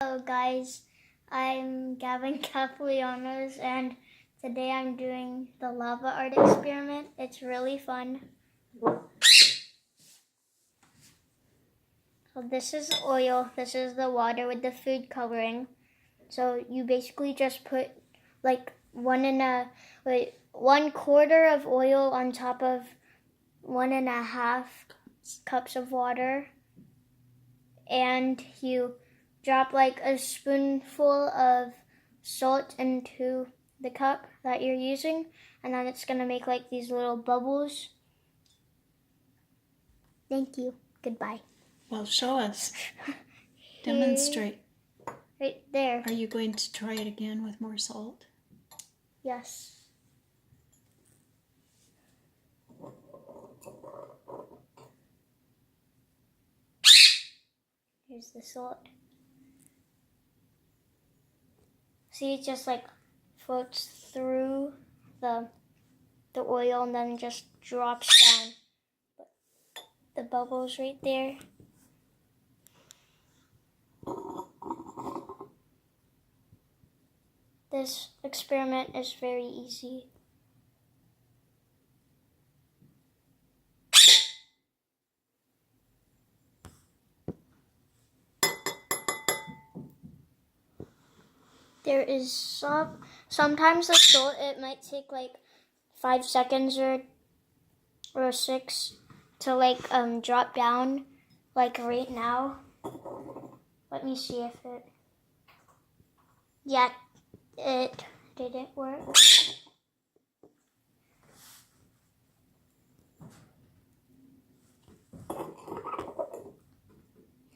Hello guys, I'm Gavin Castellanos and today I'm doing the lava art experiment. It's really fun. So this is oil, this is the water with the food coloring. So you basically just put like 1/4 of oil on top of 1.5 cups of water, and you drop like a spoonful of salt into the cup that you're using, and then it's gonna make like these little bubbles. Thank you. Goodbye. Well, show us. Demonstrate. Right there. Are you going to try it again with more salt? Yes. Here's the salt. See, it just like floats through the oil and then just drops down. The bubbles right there. This experiment is very easy. There is sometimes the salt, it might take like 5 seconds or 6 to like drop down, like right now. Let me see if it, yeah, it didn't work.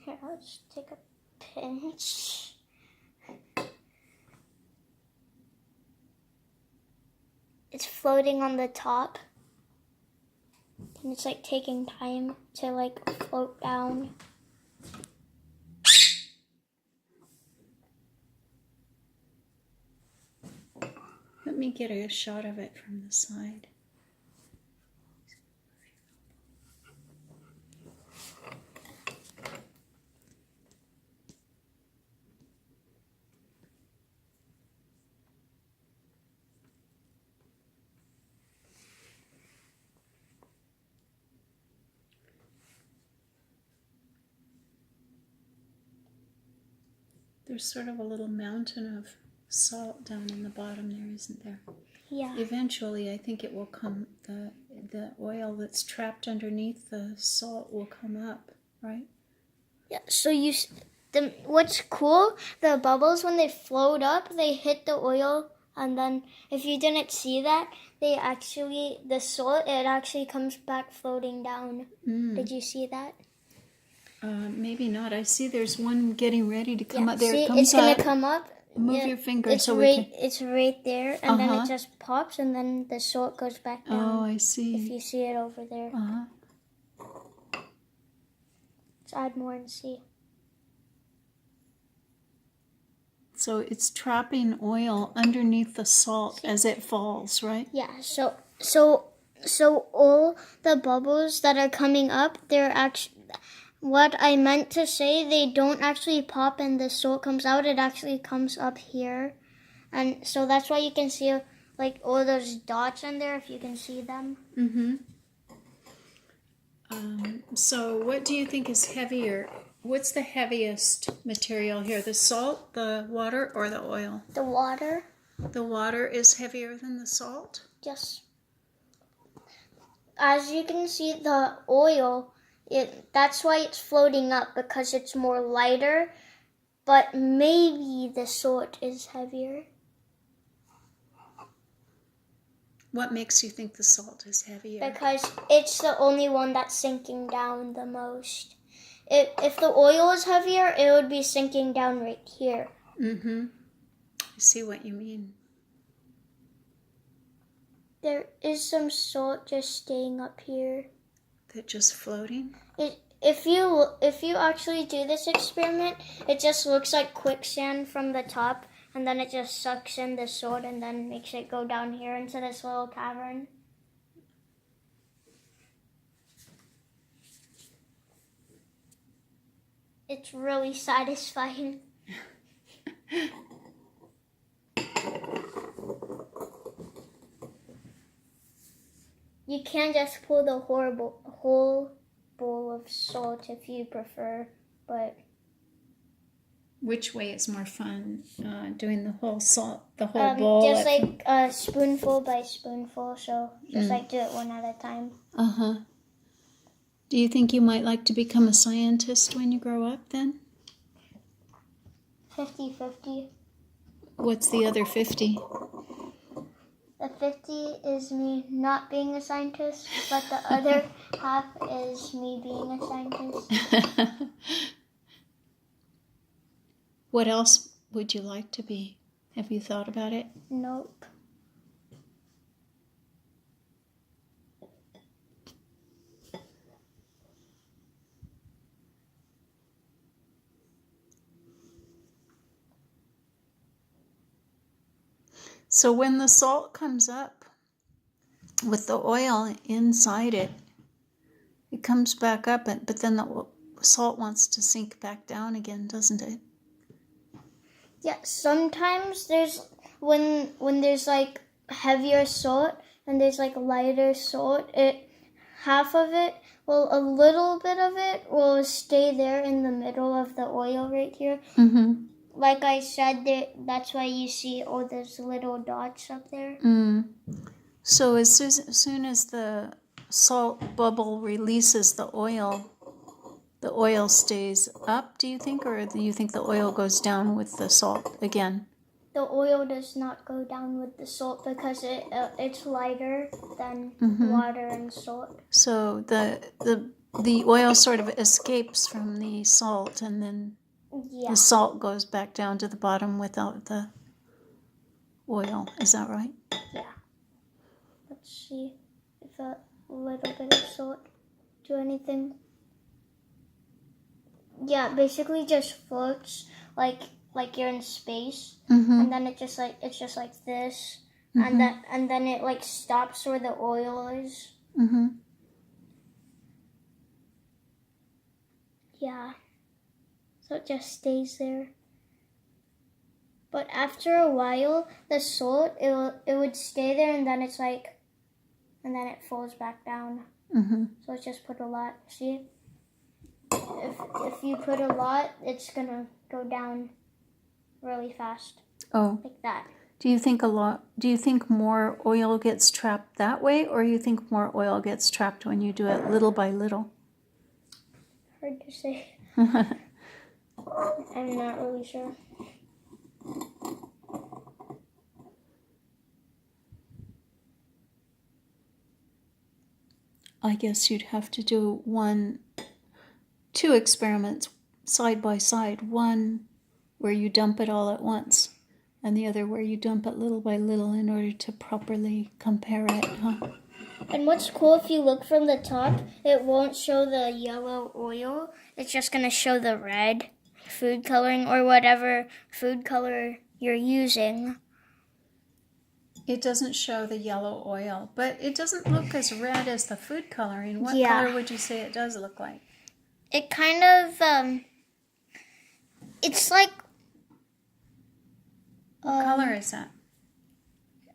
Here, let's take a pinch. It's floating on the top, and it's like taking time to like float down. Let me get a shot of it from the side. There's sort of a little mountain of salt down in the bottom there, isn't there? Yeah. Eventually, I think it will come, the oil that's trapped underneath the salt will come up, right? Yeah, so what's cool, the bubbles, when they float up, they hit the oil, and then if you didn't see that, the salt, it actually comes back floating down. Did you see that? Maybe not. I see there's one getting ready to come up. There see, it comes it's gonna up. come up. Move your finger it's so right, we can... It's right there, and then it just pops, and then the salt goes back down. Oh, I see. If you see it over there. Let's add more and see. So it's trapping oil underneath the salt as it falls, right? Yeah, so all the bubbles that are coming up, they're actually, what I meant to say, they don't actually pop and the salt comes out, it actually comes up here. And so that's why you can see like all those dots in there, if you can see them. So what do you think is heavier? What's the heaviest material here? The salt, the water, or the oil? The water. The water is heavier than the salt? Yes. As you can see, the oil, that's why it's floating up, because it's more lighter, but maybe the salt is heavier. What makes you think the salt is heavier? Because it's the only one that's sinking down the most. If the oil is heavier, it would be sinking down right here. I see what you mean. There is some salt just staying up here. That just floating? If you actually do this experiment, it just looks like quicksand from the top, and then it just sucks in the salt and then makes it go down here into this little cavern. It's really satisfying. You can just pull the whole bowl of salt if you prefer, but Which way is more fun? Doing the whole salt, the whole bowl? just like spoonful by spoonful, so just like do it one at a time. Uh-huh. Do you think you might like to become a scientist when you grow up then? 50-50. What's the other 50? The 50 is me not being a scientist, but the other half is me being a scientist. What else would you like to be? Have you thought about it? Nope. So when the salt comes up with the oil inside it, it comes back up, but then the salt wants to sink back down again, doesn't it? Yeah, sometimes there's when there's like heavier salt and there's like lighter salt, half of it, well, a little bit of it will stay there in the middle of the oil right here. Mm-hmm. Like I said, that's why you see all those little dots up there. So as soon as the salt bubble releases the oil stays up, do you think? Or do you think the oil goes down with the salt again? The oil does not go down with the salt because it's lighter than water and salt. So the oil sort of escapes from the salt, and then Yeah. the salt goes back down to the bottom without the oil. Is that right? Yeah. Let's see if a little bit of salt do anything. Yeah, basically just floats like you're in space, and then it's just like this, and then it like stops where the oil is. Yeah. So it just stays there. But after a while, the salt it would stay there, and then it's like, and then it falls back down. So it's just put a lot. See, if you put a lot, it's gonna go down really fast. Oh, like that. Do you think more oil gets trapped that way, or you think more oil gets trapped when you do it little by little? Hard to say. I'm not really sure. I guess you'd have to do two experiments side by side. One where you dump it all at once, and the other where you dump it little by little in order to properly compare it, huh? And what's cool, if you look from the top, it won't show the yellow oil. It's just going to show the red food coloring or whatever food color you're using. It doesn't show the yellow oil, but it doesn't look as red as the food coloring. What Yeah. color would you say it does look like? It kind of, it's like... What color is that?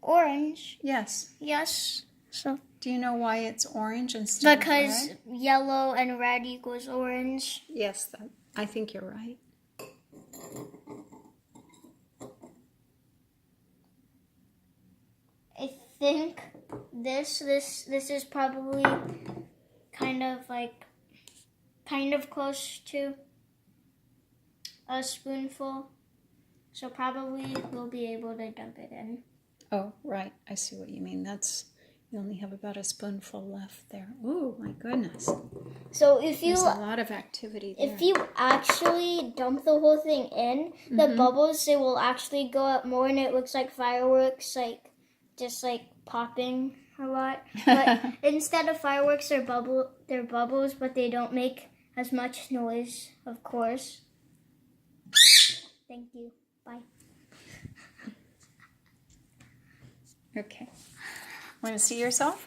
Orange. Yes. Yes. So... Do you know why it's orange instead of red? Because yellow and red equals orange. Yes, I think you're right. I think this is probably kind of close to a spoonful. So probably we'll be able to dump it in. Oh, right. I see what you mean. You only have about a spoonful left there. Ooh, my goodness. So if you... There's a lot of activity there. If you actually dump the whole thing in, the bubbles, they will actually go up more, and it looks like fireworks, just popping a lot. But instead of fireworks, they're bubbles, but they don't make as much noise, of course. Thank you. Bye. Okay. Want to see yourself?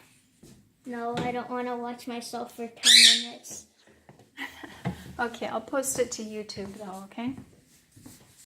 No, I don't want to watch myself for 10 minutes. Okay, I'll post it to YouTube though, okay?